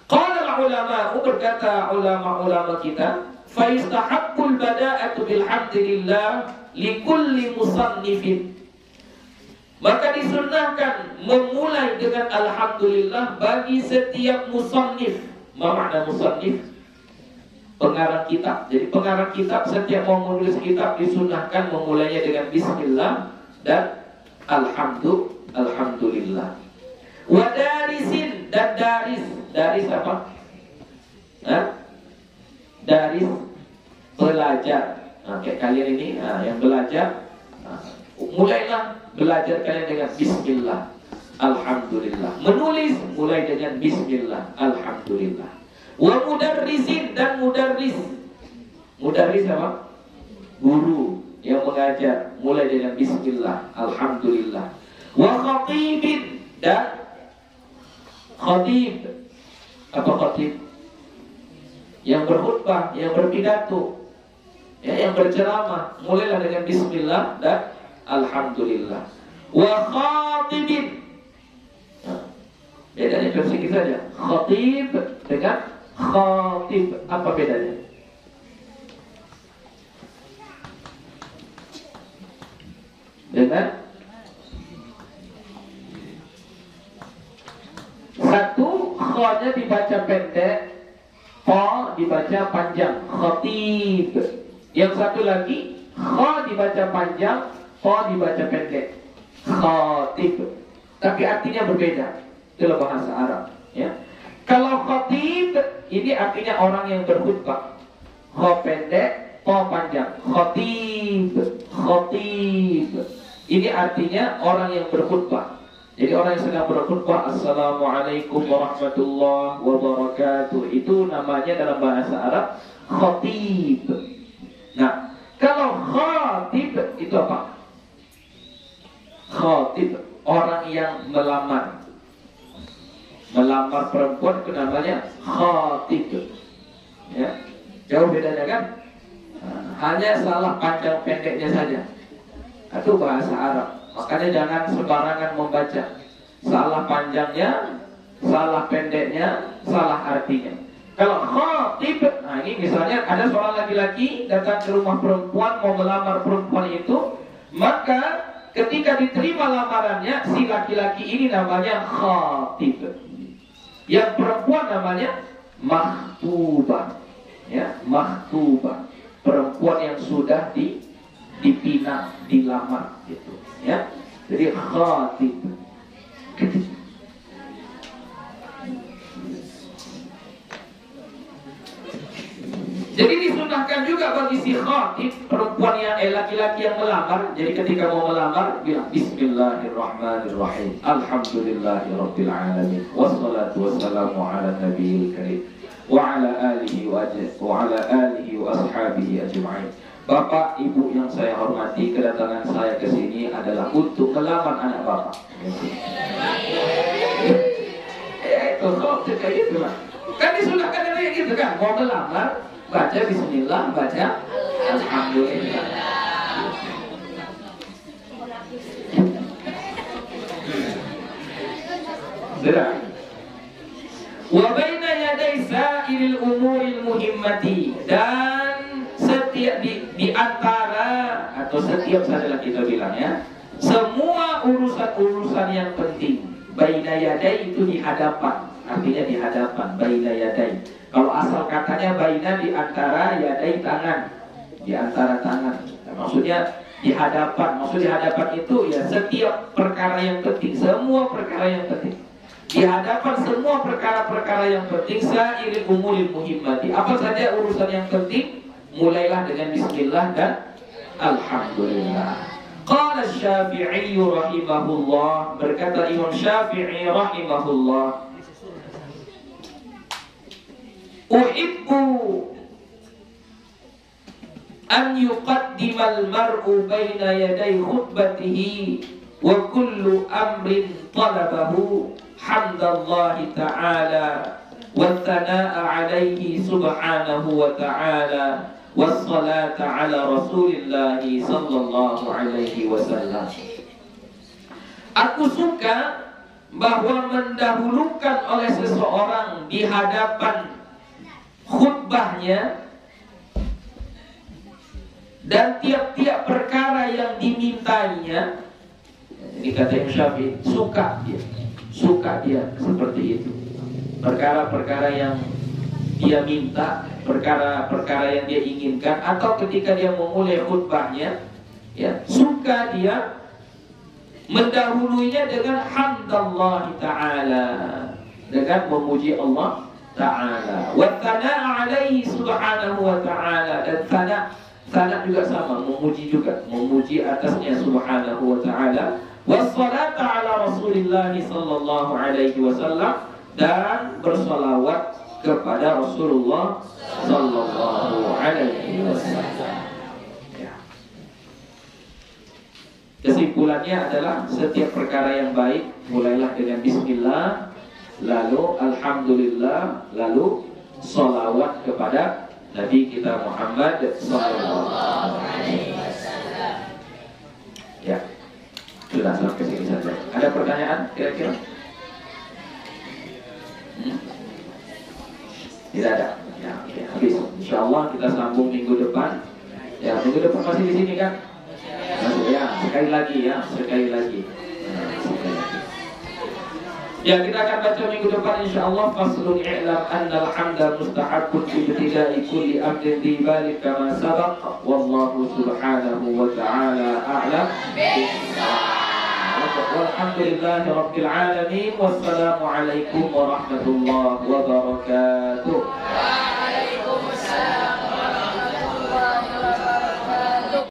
Qala ulama, berkata ulama-ulama kita, fa yustahabbul bada'atu bilhamdillah likulli musannifin. Maka disunnahkan memulai dengan alhamdulillah bagi setiap musannif. Apa makna musannif? Pengarang kitab. Jadi pengarang kitab setiap mau menulis kitab disunnahkan memulainya dengan bismillah dan alhamdulillah. Wa darisin, dan daris apa? Daris belajar. Nah, kayak kalian ini yang belajar, mulailah belajar kalian dengan bismillah, alhamdulillah. Menulis mulai dengan bismillah, alhamdulillah. Wa mudarrisin, dan mudarris apa? Guru yang mengajar, mulai dengan bismillah, alhamdulillah. Wa khatibin, dan khatib Apa khatib? Yang berkhutbah, yang berpidato, ya, yang berceramah. Mulailah dengan bismillah dan alhamdulillah. Wa khatibin. Nah, bedanya cuma sedikit saja. Khatib dengan khatib. Apa bedanya? Dengan satu, kha-nya dibaca pendek, fa dibaca panjang, khatib. Yang satu lagi, kha dibaca panjang, fa dibaca pendek, khatib. Tapi artinya berbeda dalam bahasa Arab, ya. Kalau khatib ini artinya orang yang berkhutbah. Kha pendek, fa panjang, khatib. Khatib ini artinya orang yang berkhutbah. Jadi orang yang sedang berkhutbah, Assalamualaikum warahmatullahi wabarakatuh, itu namanya dalam bahasa Arab khatib. Nah, kalau khatib itu apa? Khatib, orang yang melamar. Melamar perempuan itu namanya khatib. Ya, jauh bedanya kan? Hanya salah panjang pendeknya saja. Itu bahasa Arab. Makanya jangan sembarangan membaca. Salah panjangnya, salah pendeknya, salah artinya. Kalau khatib, nah ini misalnya ada seorang laki-laki datang ke rumah perempuan, mau melamar perempuan itu, maka ketika diterima lamarannya, si laki-laki ini namanya khatib. Yang perempuan namanya makhtubah. Ya, makhtubah. Perempuan yang sudah dipinang, dilamar gitu. Ya, jadi khatib. Jadi disunahkan juga bagi si khatib, perempuan yang laki-laki yang melamar. Jadi ketika mau melamar bilang Bismillahirrahmanirrahim, Alhamdulillahirabbil alamin, wassalatu wassalamu ala nabiyil karim wa ala alihi wa ashabihi ajma'in. Bapak, Ibu yang saya hormati, kedatangan saya ke sini adalah untuk melamar anak Bapak. Itu kok kayak gitu lah. Kan disunahkan kayak gitu kan, mau melamar baca bismillah, baca alhamdulillah. Sudah. Wa baina yaday sa'iril umuril muhimmati, dan setiap di antara atau setiap sajalah kita bilang ya, semua urusan-urusan yang penting. Baina yaday itu di hadapan, artinya di hadapan. Baina yaday. Kalau asal katanya baina di antara, yaday tangan, di antara tangan. Nah, maksudnya di hadapan. Maksud di hadapan itu ya setiap perkara yang penting, semua perkara yang penting. Di hadapan semua perkara-perkara yang penting, sa'iril umuril muhimmati. Apa saja urusan yang penting, mulailah dengan bismillah dan alhamdulillah. Qala Syafi'i rahimahullah, berkata Imam Syafi'i rahimahullah, uhibbu an yuqaddimal mar'u baina yaday khutbatihi wa kullu amrin talabahu hamdallahi ta'ala wa thana'a alaihi subhanahu wa ta'ala wassalata ala rasulillahi sallallahu alaihi wasallam. Aku suka bahwa mendahulukan oleh seseorang di hadapan khutbahnya dan tiap-tiap perkara yang dimintainya. Ini kata Imam Syafi'i, suka dia seperti itu. Perkara-perkara yang dia minta, perkara-perkara yang dia inginkan, atau ketika dia memulai khutbahnya, ya, suka dia mendahulunya dengan hamdallahi ta'ala, dengan memuji Allah ta'ala, wa thana'a alaihi subhanahu wa ta'ala, dan thana juga sama, memuji atasnya subhanahu wa ta'ala, wassalata ala rasulillahi sallallahu alaihi wasallam, dan bersalawat kepada Rasulullah sallallahu alaihi wasallam. Ya. Kesimpulannya adalah setiap perkara yang baik mulailah dengan bismillah, lalu alhamdulillah, lalu sholawat kepada Nabi kita Muhammad sallallahu alaihi wasallam. Ya, sudah sampai sini saja. Ada pertanyaan kira-kira? Tidak ada. Ya, oke, habis. Insyaallah kita sambung minggu depan. Ya, minggu depan masih di sini kan? Masih ya. Sekali lagi ya, sekali lagi. Ya, kita akan baca minggu depan insyaallah faslun i'lam anna al-hamda mustahabbun fi ibtida'i kulli amrin bi balik kama sabaq wallahu subhanahu wa ta'ala a'lam. Walhamdulillahi rabbil alamin wassalamu alaikum warahmatullahi wabarakatuh.